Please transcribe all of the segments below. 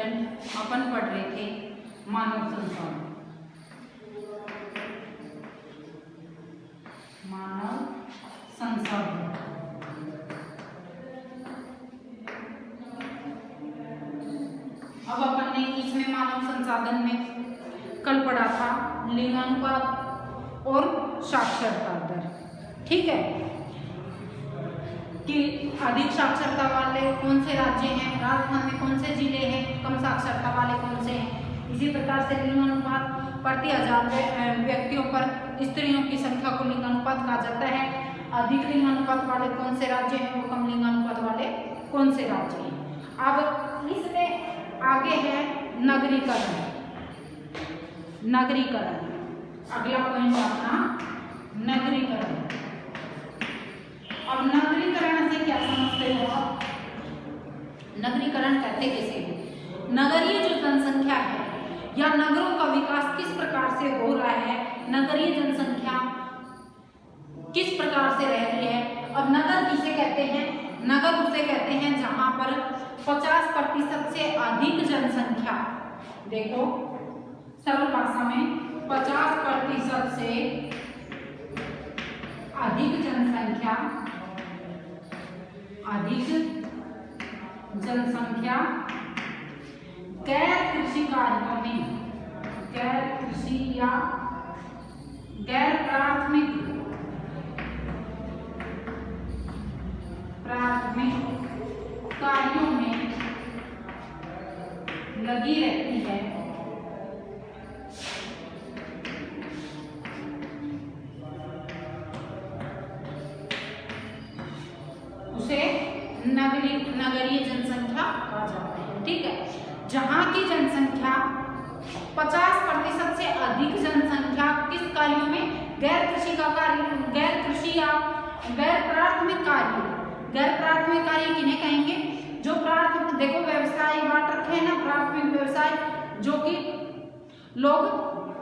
Student, अपन पढ़ रहे थे मानव संसाधन। मानव संसाधन अब अपन ने इसमें मानव संसाधन में कल पढ़ा था लिंगानुपात और साक्षरता दर। ठीक है कि अधिक साक्षरता वाले कौन से राज्य हैं, राजस्थान में कौन से जिले हैं, कम साक्षरता वाले कौन से हैं। इसी प्रकार से लिंगानुपात प्रति 1000 व्यक्तियों पर स्त्रियों की संख्या को लिंगानुपात कहा जाता है। अधिक लिंगानुपात वाले कौन से राज्य हैं और कम लिंगानुपात वाले कौन से राज्य हैं। अब इसमें आगे है नगरीकरण। नगरीकरण अगला पॉइंट अपना नगरीकरण। अब नगरीकरण से क्या समझते हो आप? नगरीकरण कहते किसे हैं? नगरीय जो जनसंख्या है या नगरों का विकास किस प्रकार से हो रहा है, नगरीय जनसंख्या किस प्रकार से रह रही है। अब नगर किसे कहते हैं? नगर उसे कहते हैं जहां पर 50% से अधिक जनसंख्या, देखो सरल भाषा में 50% से अधिक जनसंख्या गैर कृषि कार्यों में, गैर कृषि या गैर प्राथमिक कार्यों में लगी रहती है। उसे नगरीय जनसंख्या कहा जाता है। ठीक है, जहां की जनसंख्या 50% से अधिक जनसंख्या किस कार्यों में, गैर कृषि का कार्य, गैर कृषि या गैर प्राथमिक कार्य। गैर प्राथमिक कार्य किन्हें कहेंगे? जो प्राथमिक, देखो व्यवसाय बांट रखे हैं ना, प्राथमिक व्यवसाय जो कि लोग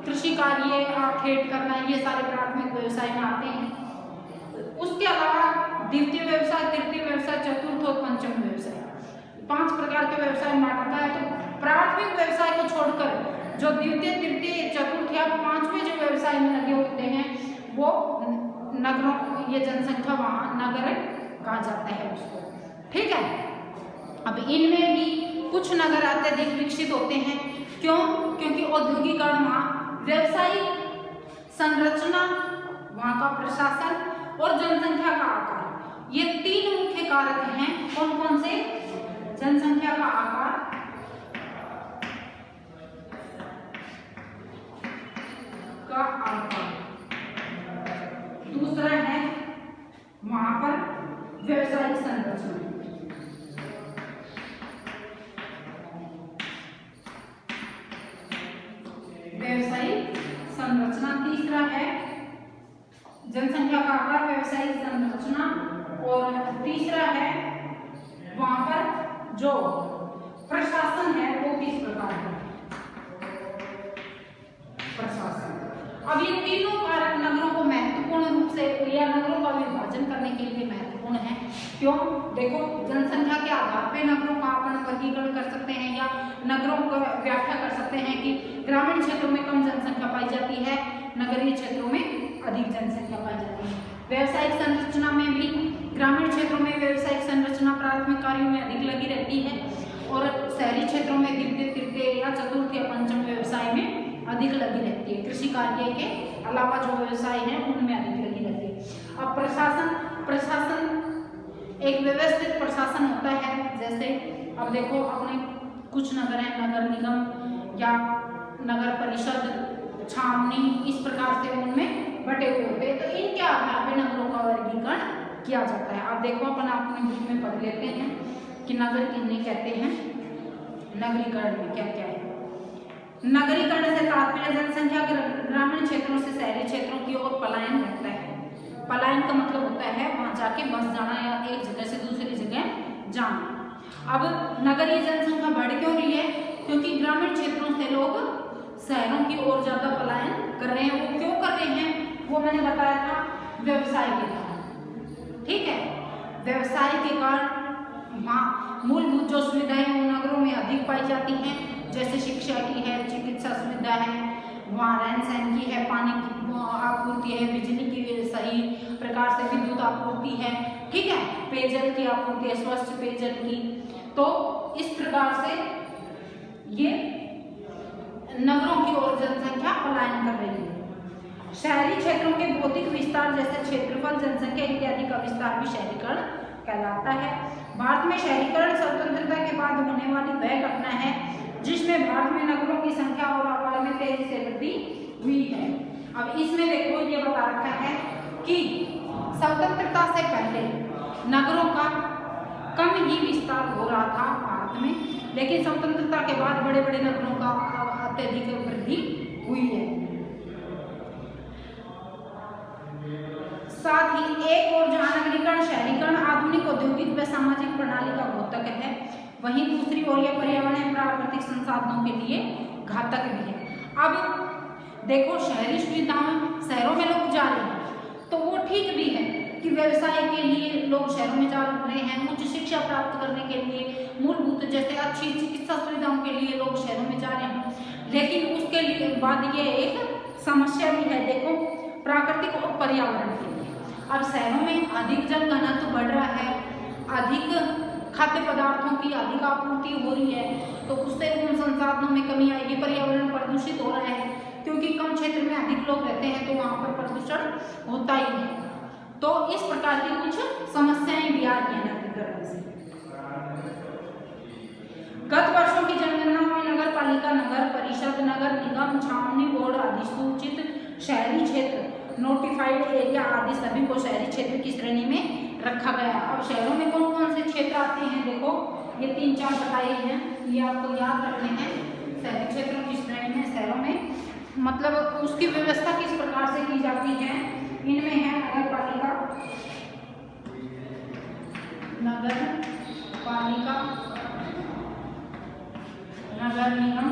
कृषि कार्य, खेत करना, ये सारे प्राथमिक व्यवसाय में आते हैं। उसके अलावा द्वितीय व्यवसाय, तृतीय व्यवसाय, चतुर्थ और पंचम व्यवसाय, 5 प्रकार के व्यवसाय में बांटा है। तो प्राथमिक व्यवसाय को छोड़कर जो द्वितीय, तृतीय, चतुर्थ या 5वें जो व्यवसाय में लगे होते हैं वो नगरों, ये जनसंख्या वहां नगर कहा जाता है उसको। ठीक है, अब इनमें भी कुछ नगर अत्यधिक विकसित होते हैं। क्यों? क्योंकि औद्योगिकरण वहां, व्यवसायिक संरचना वहां का, प्रशासन और जनसंख्या का आकार, ये 3 मुख्य कारक हैं। कौन कौन से? जनसंख्या का आकार, दूसरा है वहां पर व्यवसायिक संरचना, तीसरा है जनसंख्या का आकार, व्यवसायिक संरचना, और तीसरा है वहां पर जो प्रशासन है वो किस प्रकार है, प्रशासन। अब ये तीनों कारक नगरों को महत्वपूर्ण रूप से या नगरों का विभाजन करने के लिए महत्वपूर्ण है। क्यों? देखो जनसंख्या के आधार पे नगरों का अपन वर्गीकरण कर सकते हैं या नगरों को व्याख्या कर सकते हैं कि ग्रामीण क्षेत्रों में कम जनसंख्या पाई जाती है, नगरीय क्षेत्रों में अधिक जनसंख्या पाई जाती है। व्यावसायिक संरचना में भी ग्रामीण क्षेत्रों में व्यावसायिक संरचना प्राथमिक कार्यों में अधिक लगी रहती है और शहरी क्षेत्रों में द्वितीय, तृतीय या चतुर्थ या पंचम व्यवसाय में अधिक लगी रहती है। कृषि कार्य के अलावा जो व्यवसाय हैं उनमें अधिक लगी रहती है। अब प्रशासन एक व्यवस्थित प्रशासन होता है। जैसे अब देखो अपने कुछ नगर हैं, नगर निगम या नगर परिषद, छावनी, इस प्रकार से उनमें बटे हुए होते हैं। तो इनके आधार पर नगरों का वर्गीकरण किया जाता है। अब देखो अपन अपने बुक में पढ़ लेते हैं कि नगर किन्हें कहते हैं, नगरीकरण में क्या क्या है। नगरीकरण से तात्पर्य जनसंख्या ग्रामीण क्षेत्रों से शहरी क्षेत्रों की ओर पलायन रहता है। पलायन का मतलब होता है वहां जाके बस जाना या एक जगह से दूसरी जगह जाना। अब नगरीय जनसंख्या बढ़ क्यों रही है? क्योंकि ग्रामीण क्षेत्रों से लोग शहरों की ओर ज्यादा पलायन कर रहे हैं। वो क्यों कर रहे हैं वो मैंने बताया था, व्यवसाय के कारण। ठीक है, व्यवसाय के कारण वहाँ मूलभूत जो सुविधाएं वो नगरों में अधिक पाई जाती हैं, जैसे शिक्षा की है, चिकित्सा सुविधा है, वहाँ रहन सहन की है, पानी की आपूर्ति है, बिजली की सही प्रकार से विद्युत आपूर्ति है, ठीक है, पेयजल की आपूर्ति है, स्वच्छ पेयजल की। तो इस प्रकार से ये नगरों की ओर जनसंख्या पलायन कर रही है। शहरी क्षेत्रों के भौतिक विस्तार जैसे क्षेत्रफल, जनसंख्या इत्यादि का विस्तार भी शहरीकरण कहलाता है। भारत में शहरीकरण स्वतंत्रता के बाद होने वाली वह घटना है जिसमें भारत में नगरों की संख्या और आकार में तेजी से वृद्धि हुई है। अब इसमें देखो ये बता रखा है कि स्वतंत्रता से पहले नगरों का कम ही विस्तार हो रहा था भारत में, लेकिन स्वतंत्रता के बाद बड़े बड़े नगरों का अत्यधिक वृद्धि हुई है। साथ ही एक और जहां नगरीकरण शहरीकरण आधुनिक औद्योगिक व सामाजिक प्रणाली का घातक है, वहीं दूसरी ओर यह पर्यावरण प्राकृतिक संसाधनों के लिए घातक भी है। अब देखो शहरी सुविधाओं शहरों में लोग जा रहे हैं तो वो ठीक भी है कि व्यवसाय के लिए लोग शहरों में जा रहे हैं, उच्च शिक्षा प्राप्त करने के लिए, मूलभूत जैसे अच्छी चिकित्सा सुविधाओं के लिए लोग शहरों में जा रहे हैं, लेकिन उसके लिए बाद ये एक समस्या भी है, देखो प्राकृतिक और पर्यावरण के लिए। अब शहरों में अधिक जनघनत्व बढ़ रहा है, अधिक खाद्य पदार्थों की अधिक आपूर्ति हो रही है, तो उससे उन संसाधनों में कमी आएगी, पर्यावरण प्रदूषित हो रहा है, क्योंकि कम क्षेत्र में अधिक लोग रहते हैं तो वहाँ पर प्रदूषण होता ही है। तो इस प्रकार की कुछ समस्याएं भी आ रही है नगरीकरण से। गत वर्षों की जनगणना में नगर पालिका, नगर परिषद, नगर निगम, छावनी बोर्ड, अधिसूचित शहरी क्षेत्र, नोटिफाइड एरिया आदि सभी को शहरी क्षेत्र की श्रेणी में रखा गया। अब शहरों में कौन कौन से क्षेत्र आते हैं, देखो ये 3-4 बताए हैं, ये आपको याद रखने हैं। शहरी क्षेत्रों की श्रेणी में शहरों में मतलब उसकी व्यवस्था किस प्रकार से की जाती है, इनमें है नगर पालिका, नगर पालिका, नगर निगम,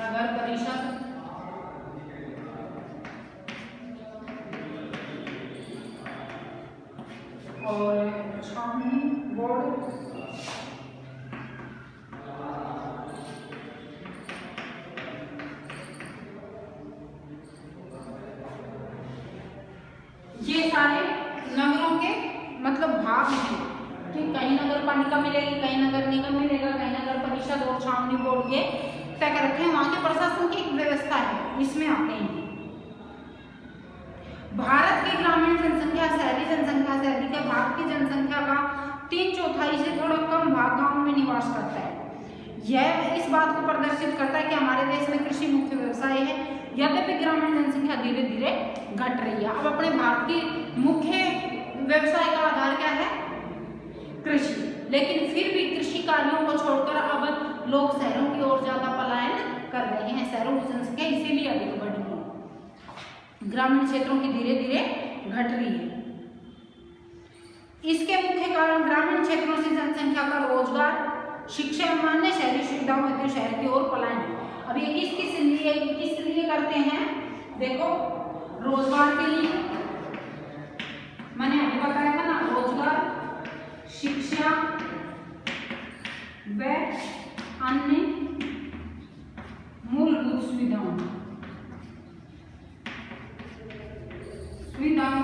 नगर परिषद, और छावनी बोर्ड, ये सारे नगरों के मतलब भाग हैं कि कहीं नगर पालिका मिलेगी, कहीं नगर निगम मिलेगा, कहीं नगर परिषद और छावनी बोर्ड, ये तय कर रखे हैं। वहां के प्रशासन की एक व्यवस्था है, इसमें आते हैं। भारत की ग्रामीण जनसंख्या शहरी जनसंख्या से अधिक है। भारत की जनसंख्या का 3/4 से थोड़ा कम भाग गाँव में निवास करता है। यह इस बात को प्रदर्शित करता है कि हमारे देश में कृषि मुख्य व्यवसाय है, यद्यपि ग्रामीण जनसंख्या धीरे धीरे घट रही है। अब अपने भारत की मुख्य व्यवसाय का आधार क्या है, कृषि, लेकिन फिर भी कृषि कार्यों को छोड़कर अब लोग शहरों की ओर ज्यादा पलायन कर रहे हैं। शहरों की जनसंख्या इसीलिए अधिक बढ़ रही है, ग्रामीण क्षेत्रों की धीरे धीरे घट रही है। इसके मुख्य कारण ग्रामीण क्षेत्रों से जनसंख्या का रोजगार, शिक्षा, मान्य शहरी सुविधाओं हेतु शहर की ओर पलायन। अब ये किस लिए करते हैं, देखो रोजगार के लिए, मैंने अभी बताया था ना, रोजगार, शिक्षा व अन्य मूलभूत सुविधाओं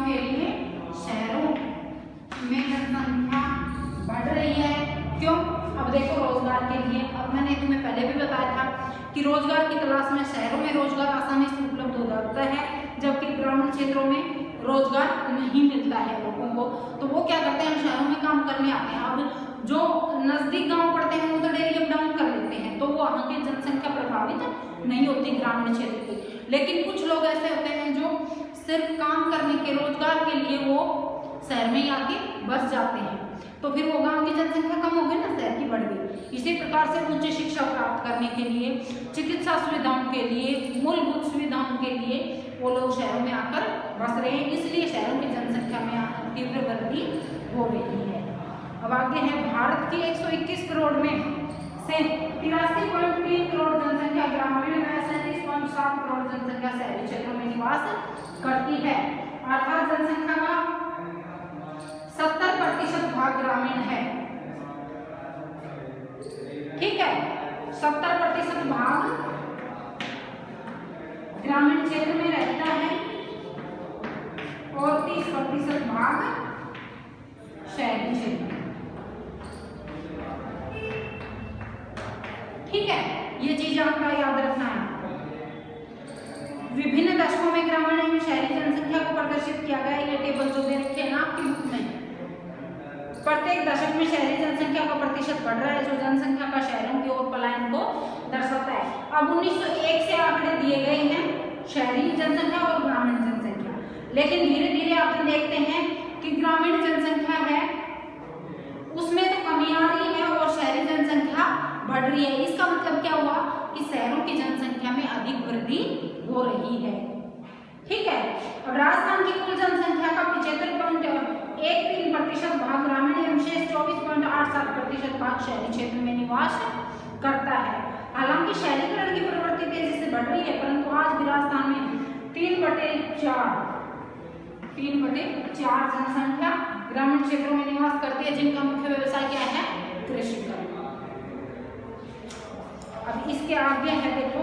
के लिए शहरों में जनसंख्या बढ़ रही है। क्यों, अब देखो रोजगार के लिए, अब मैंने तुम्हें पहले भी बताया था कि रोजगार की तलाश में शहरों में रोजगार आसानी से उपलब्ध हो जाता है, जबकि ग्रामीण क्षेत्रों में रोजगार नहीं मिलता है लोगों को, तो वो क्या करते हैं, शहरों में काम करने आते हैं। अब जो नजदीक गांव पड़ते हैं वो तो डेली अप डाउन कर लेते हैं, तो वो वहाँ की जनसंख्या प्रभावित नहीं होती ग्रामीण क्षेत्र की। लेकिन कुछ लोग ऐसे होते हैं जो सिर्फ काम करने के, रोजगार के लिए वो शहर में ही आके बस जाते हैं, तो फिर वो गांव की जनसंख्या कम हो गई ना, शहर की बढ़ गई। इसी प्रकार से उच्च शिक्षा प्राप्त करने के लिए, चिकित्सा सुविधाओं के लिए, मूलभूत सुविधाओं के लिए वो लोग शहरों में आकर बस रहे हैं, इसलिए शहरों की जनसंख्या में तीव्र वृद्धि हो रही है। अब आगे है, भारत की 121 करोड़ में से 83.3 करोड़ जनसंख्या ग्रामीण में, 37.7 करोड़ जनसंख्या शहरी क्षेत्रों में निवास करती है। अर्थात जनसंख्या का 70% भाग ग्रामीण है। ठीक है, 70% भाग ग्रामीण क्षेत्र में रहता है और 30% भाग शहरी क्षेत्र में। ठीक है, ये चीज आपका याद रखना है। विभिन्न दशकों में ग्रामीण एवं शहरी जनसंख्या को प्रदर्शित किया गया। ये टेबल जो दे रखे हैं ना आपकी बुक में, प्रत्येक दशक में शहरी जनसंख्या का प्रतिशत बढ़ रहा है, जो जनसंख्या का शहरों की ओर पलायन को दर्शाता है। अब 1901 से आंकड़े दिए गए हैं शहरी जनसंख्या और ग्रामीण जनसंख्या, लेकिन धीरे धीरे आप देखते हैं कि ग्रामीण जनसंख्या है उसमें तो कमी आ रही है और शहरी जनसंख्या बढ़ रही है। इसका मतलब क्या हुआ कि शहरों की जनसंख्या में अधिक वृद्धि हो रही है। ठीक है, अब राजस्थान की कुल जनसंख्या का 75.13% भाग ग्रामीण एवं शेष 24.87% भाग शहरी क्षेत्र में निवास करता है। हालांकि शहरीकरण की प्रवृत्ति तेजी से बढ़ रही है, परंतु आज भी राजस्थान में 3/4 जनसंख्या ग्रामीण क्षेत्रों में निवास करती है, जिनका मुख्य व्यवसाय क्या है? कृषि का। अब इसके आगे है देखो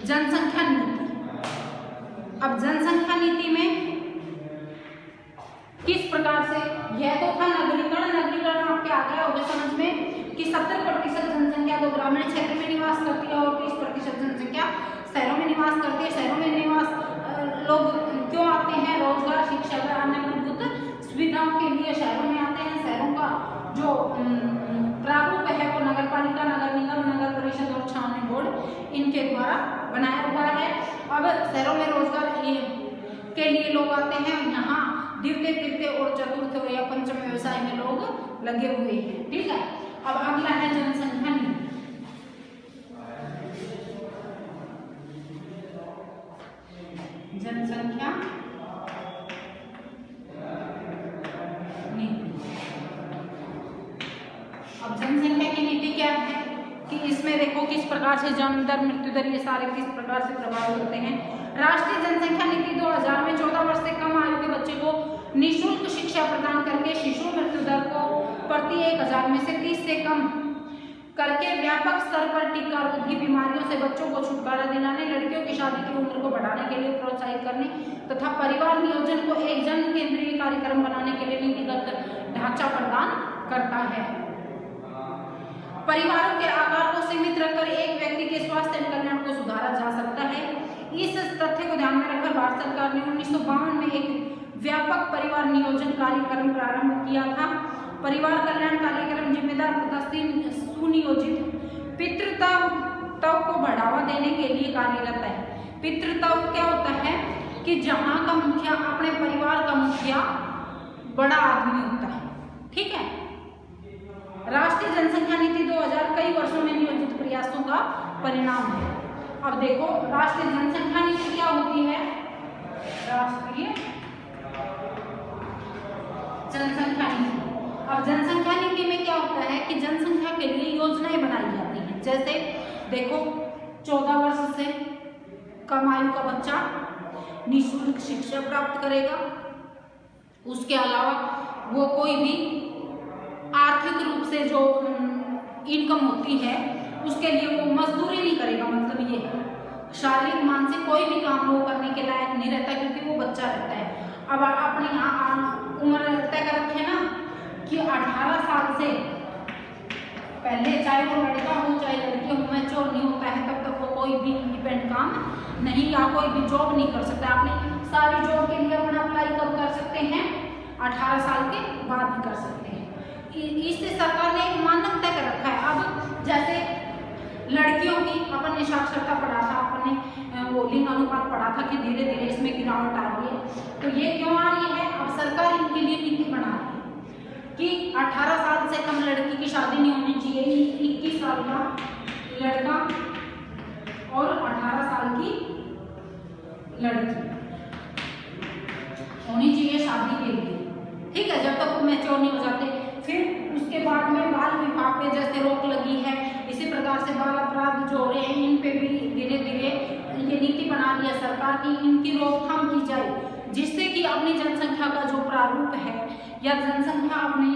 जनसंख्या नीति। अब जनसंख्या नीति में किस प्रकार से, यह तो था नगरीकरण आपके आ गया होगा समझ में कि 70% जनसंख्या तो ग्रामीण क्षेत्र में निवास करती है और 30% जनसंख्या शहरों में निवास करती है। शहरों में निवास लोग क्यों आते हैं? रोजगार, शिक्षा व अन्य मूलभूत सुविधाओं के लिए शहरों में आते हैं। शहरों का जो प्रारूप है वो नगर पालिका, नगर निगम, नगर परिषद और छावनी बोर्ड इनके द्वारा बनाया हुआ है। अब शहरों में रोजगार के लिए लोग आते हैं, यहाँ द्वितीय, तृतीय और चतुर्थ या पंचम व्यवसाय में लोग लगे हुए हैं। ठीक है, अब अगला है जनसंख्या नीति। जनसंख्या नीति। अब जनसंख्या की नीति क्या है कि इसमें देखो किस प्रकार से जन्म दर, मृत्यु दर, ये सारे किस प्रकार से प्रभावित होते हैं। राष्ट्रीय जनसंख्या नीति 2000 में 14 वर्ष से कम आयु के बच्चे को निःशुल्क शिक्षा प्रदान करके शिशु मृत्यु दर को प्रति 1000 में से 30 से कम करके व्यापक स्तर पर टीका रोधी बीमारियों से बच्चों को छुटकारा दिलाने, लड़कियों की शादी की उम्र को बढ़ाने के लिए प्रोत्साहित करने तथा परिवार नियोजन को एक जन केंद्रीय कार्यक्रम बनाने के लिए नीतिगत ढांचा प्रदान करता है। परिवारों के आकार को सीमित रखकर एक व्यक्ति के स्वास्थ्य एवं कल्याण को सुधारा जा सकता है। इस तथ्य को ध्यान में रखकर भारत सरकार ने 1952 में एक व्यापक परिवार नियोजन कार्यक्रम प्रारंभ किया था। परिवार कल्याण कार्यक्रम जिम्मेदार तथा सुनियोजित पितृत्व को बढ़ावा देने के लिए कार्यरत है। पितृत्व क्या होता है कि जहाँ का मुखिया, अपने परिवार का मुखिया बड़ा आदमी होता है। ठीक है, राष्ट्रीय जनसंख्या नीति 2000 कई वर्षों में नियोजित प्रयासों का परिणाम है। अब देखो राष्ट्रीय जनसंख्या नीति क्या होती है? राष्ट्रीय जनसंख्या नीति। अब जनसंख्या नीति में क्या होता है कि जनसंख्या के लिए योजनाएं बनाई जाती हैं। जैसे देखो 14 वर्ष से कम आयु का बच्चा निःशुल्क शिक्षा प्राप्त करेगा। उसके अलावा वो कोई भी आर्थिक रूप से जो इनकम होती है उसके लिए वो मजदूरी नहीं करेगा। मतलब ये शारीरिक मानसिक कोई भी काम वो करने के लायक नहीं रहता क्योंकि वो बच्चा रहता है। अब अपनी उम्र तय कर रखे ना कि 18 साल से पहले चाहे वो लड़का हो चाहे लड़की हो, मैच्योर नहीं होता है तब तक वो कोई भी इंडिपेंडेंट काम नहीं या कोई भी जॉब नहीं कर सकता। अपनी सारी जॉब के लिए अपना अप्लाई कब कर सकते हैं? 18 साल के बाद भी कर सकते हैं। इससे सरकार ने एक मानक तय कर रखा है। अब जैसे लड़कियों की अपन ने साक्षरता पढ़ा था, अपन ने वो लिंग अनुपात पढ़ा था कि धीरे धीरे इसमें गिरावट आ रही है। तो ये क्यों आ रही है? अब सरकार इनके लिए नीति बना रही है कि 18 साल से कम लड़की की शादी नहीं होनी चाहिए, 21 साल का लड़का और 18 साल की लड़की होनी चाहिए शादी के लिए। ठीक है, जब तक वो मैच्योर नहीं हो जाते। फिर उसके बाद में बाल विवाह पे जैसे रोक लगी है, इसी प्रकार से बाल अपराध जो हो रहे हैं इन पे भी धीरे धीरे ये नीति बना बनाती है सरकार की इनकी रोकथाम की जाए, जिससे कि अपनी जनसंख्या का जो प्रारूप है या जनसंख्या अपनी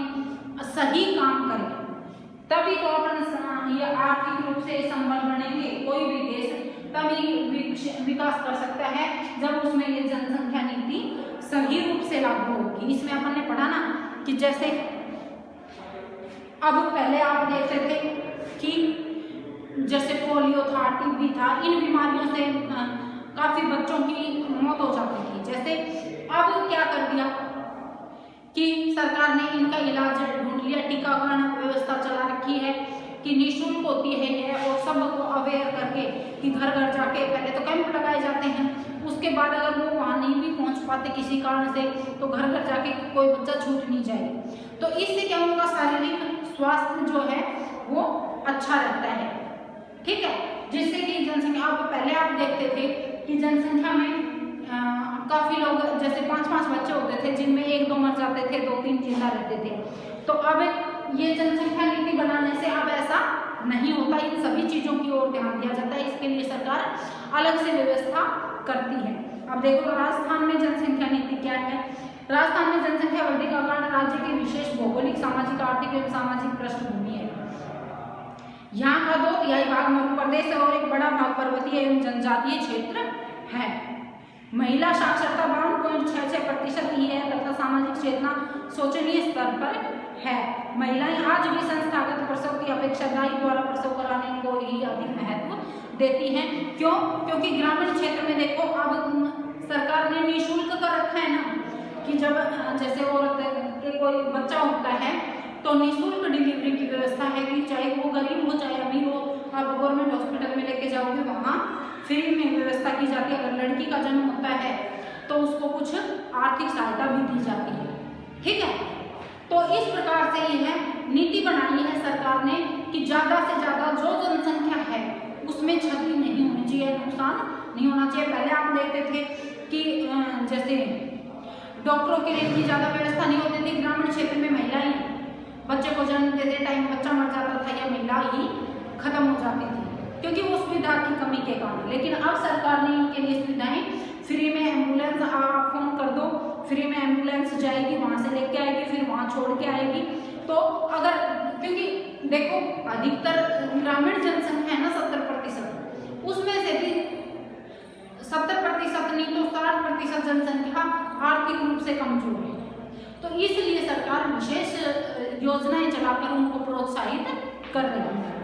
सही काम करे, तभी तो अपन ये आर्थिक रूप से संबल बनेंगे। कोई भी देश तभी विकास कर सकता है जब उसमें ये जनसंख्या नीति सही रूप से लागू होगी। इसमें अपन ने पढ़ा ना कि जैसे अब पहले आप देखते थे कि जैसे पोलियो था, टीबी था, इन बीमारियों से काफी बच्चों की मौत हो जाती थी। जैसे अब क्या कर दिया कि सरकार ने इनका इलाज ढूंढ लिया, टीकाकरण व्यवस्था चला रखी है कि निःशुल्क होती है और सबको अवेयर करके कि घर घर जाके पहले तो कैंप लगाए जाते हैं, उसके बाद अगर वो वहाँ नहीं भी पहुँच पाते किसी कारण से तो घर घर जाके कोई बच्चा छूट नहीं जाए। तो इससे क्या उनका शारीरिक स्वास्थ्य जो है वो अच्छा रहता है, ठीक है, जिससे कि जनसंख्या पहले आप देखते थे कि जनसंख्या में काफी लोग जैसे 5-5 बच्चे होते थे जिनमें 1-2 मर जाते थे, 2-3 जिंदा रहते थे। तो अब ये जनसंख्या नीति बनाने से अब ऐसा नहीं होता, इन सभी चीजों की ओर ध्यान दिया जाता है। इसके लिए सरकार अलग से व्यवस्था करती है। अब देखो राजस्थान में जनसंख्या नीति क्या है। राजस्थान में जनसंख्या वृद्धि का कारण राज्य की विशेष भौगोलिक, सामाजिक, आर्थिक एवं सामाजिक पृष्ठभूमि है। यहाँ का 2/3 भाग मरु प्रदेश है और एक बड़ा भाग पर्वतीय एवं जनजातीय क्षेत्र है। महिला साक्षरता 52.66% ही है तथा सामाजिक चेतना शोचनीय स्तर पर है। महिलाएं आज भी संस्थागत प्रसव की अपेक्षा दाई द्वारा प्रसव कराने को ही अधिक महत्व देती हैं। क्यों? क्योंकि ग्रामीण क्षेत्र में देखो अब सरकार ने निःशुल्क कर रखा है ना कि जब जैसे औरत के कोई बच्चा होता है तो निःशुल्क डिलीवरी की व्यवस्था है कि चाहे वो गरीब हो चाहे अमीर हो, आप गवर्नमेंट हॉस्पिटल में लेके जाओगे वहाँ फ्री में व्यवस्था की जाती है। अगर लड़की का जन्म होता है तो उसको कुछ आर्थिक सहायता भी दी जाती है, ठीक है। तो इस प्रकार से यह नीति बनाई है सरकार ने कि ज्यादा से ज्यादा जो जनसंख्या है उसमें क्षति नहीं होनी चाहिए, नुकसान नहीं होना चाहिए। पहले आप देखते थे कि जैसे डॉक्टरों के लिए इतनी ज्यादा व्यवस्था नहीं होती थी, ग्रामीण क्षेत्र में महिला ही बच्चे को जन्म देते टाइम बच्चा मर जाता था या महिला ही खत्म हो जाती थी क्योंकि वो सुविधा की कमी के कारण। लेकिन अब सरकार ने इनके लिए सुविधाएं फ्री में एम्बुलेंस, आप फोन कर दो फ्री में एम्बुलेंस जाएगी, वहां से लेके आएगी, फिर वहां छोड़ के आएगी। तो अगर क्योंकि देखो अधिकतर ग्रामीण जनसंख्या है ना 70%, उसमें से भी 70% नहीं तो 60% जनसंख्या आर्थिक रूप से कमजोर है। तो इसलिए सरकार विशेष योजनाएं चलाकर उनको प्रोत्साहित कर रही है।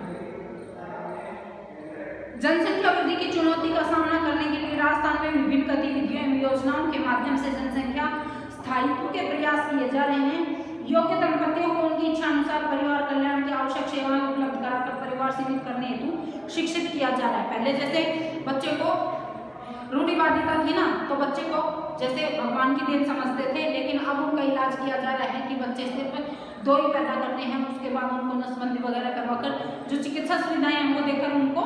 जनसंख्या वृद्धि की चुनौती का सामना करने के लिए राजस्थान में विभिन्न गतिविधियों एवं योजनाओं के माध्यम से जनसंख्या स्थायित्व के प्रयास किए जा रहे हैं। योग्य दंपतियों को उनकी इच्छा अनुसार परिवार कल्याण की आवश्यक सेवाएं उपलब्ध कराकर परिवार सीमित करने हेतु शिक्षित किया जा रहा है। पहले जैसे बच्चे को रूढ़िवादिता थी ना, तो बच्चे को जैसे भगवान की देन समझते थे, लेकिन अब उनका इलाज किया जा रहा है कि बच्चे सिर्फ 2 ही पैदा करने हैं, उसके बाद उनको नसबंदी वगैरह करवाकर जो चिकित्सा सुविधाएं हैं वो देकर उनको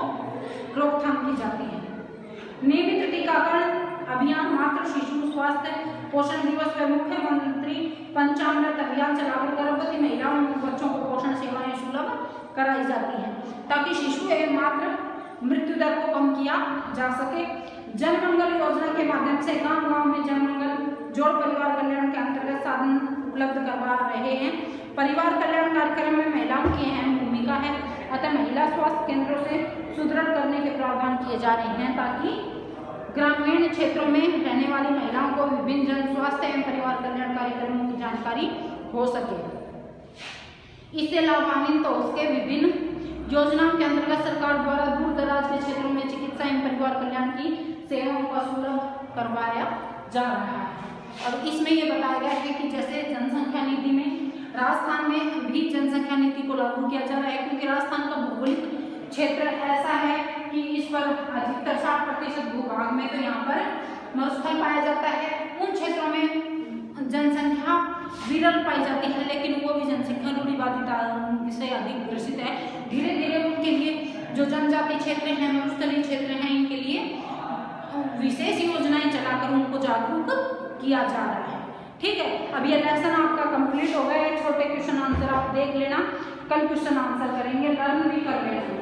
रोकथाम की जाती है। नियमित टीकाकरण अभियान, मातृ शिशु स्वास्थ्य पोषण दिवस व मुख्यमंत्री पंचामृत अभियान चलाकर गर्भवती महिलाओं और बच्चों को पोषण सेवाएं सुलभ कराई जाती हैं ताकि शिशु एवं मातृ मृत्यु दर को कम किया जा सके। जनमंगल योजना के माध्यम से गांव-गांव में जनमंगल जोड़ परिवार कल्याण के अंतर्गत साधन उपलब्ध करवा रहे हैं। परिवार कल्याण कार्यक्रम में महिलाओं की अहम भूमिका है, अतः महिला स्वास्थ्य केंद्रों से सुदृढ़ करने के प्रावधान किए जा रहे हैं ताकि ग्रामीण क्षेत्रों में रहने वाली महिलाओं को विभिन्न जन स्वास्थ्य एवं परिवार कल्याण कार्यक्रमों की जानकारी हो सके। इससे लाभान्वित हो सके। विभिन्न योजनाओं के अंतर्गत सरकार द्वारा दूर दराज के क्षेत्रों में चिकित्सा एवं परिवार कल्याण की सेवाओं का सुलभ करवाया जा रहा है। और इसमें यह बताया गया है कि जैसे जनसंख्या नीति में राजस्थान में भी जनसंख्या नीति को लागू किया जा रहा है क्योंकि राजस्थान का भौगोलिक क्षेत्र ऐसा है कि इस पर अधिकतर 60% भूभाग में तो यहाँ पर मरुस्थल पाया जाता है। उन क्षेत्रों में जनसंख्या विरल पाई जाती है, लेकिन वो भी जनसंख्या रूढ़िवादिता से अधिक ग्रसित है। धीरे धीरे उनके लिए जो जनजातीय क्षेत्र हैं, मरुस्थलीय क्षेत्र हैं, इनके लिए विशेष योजनाएं चलाकर उनको जागरूक किया जा रहा है। ठीक है, अब ये लेसन आपका कंप्लीट हो गया है। छोटे क्वेश्चन आंसर आप देख लेना, कल क्वेश्चन आंसर करेंगे, लर्न भी कर लेना।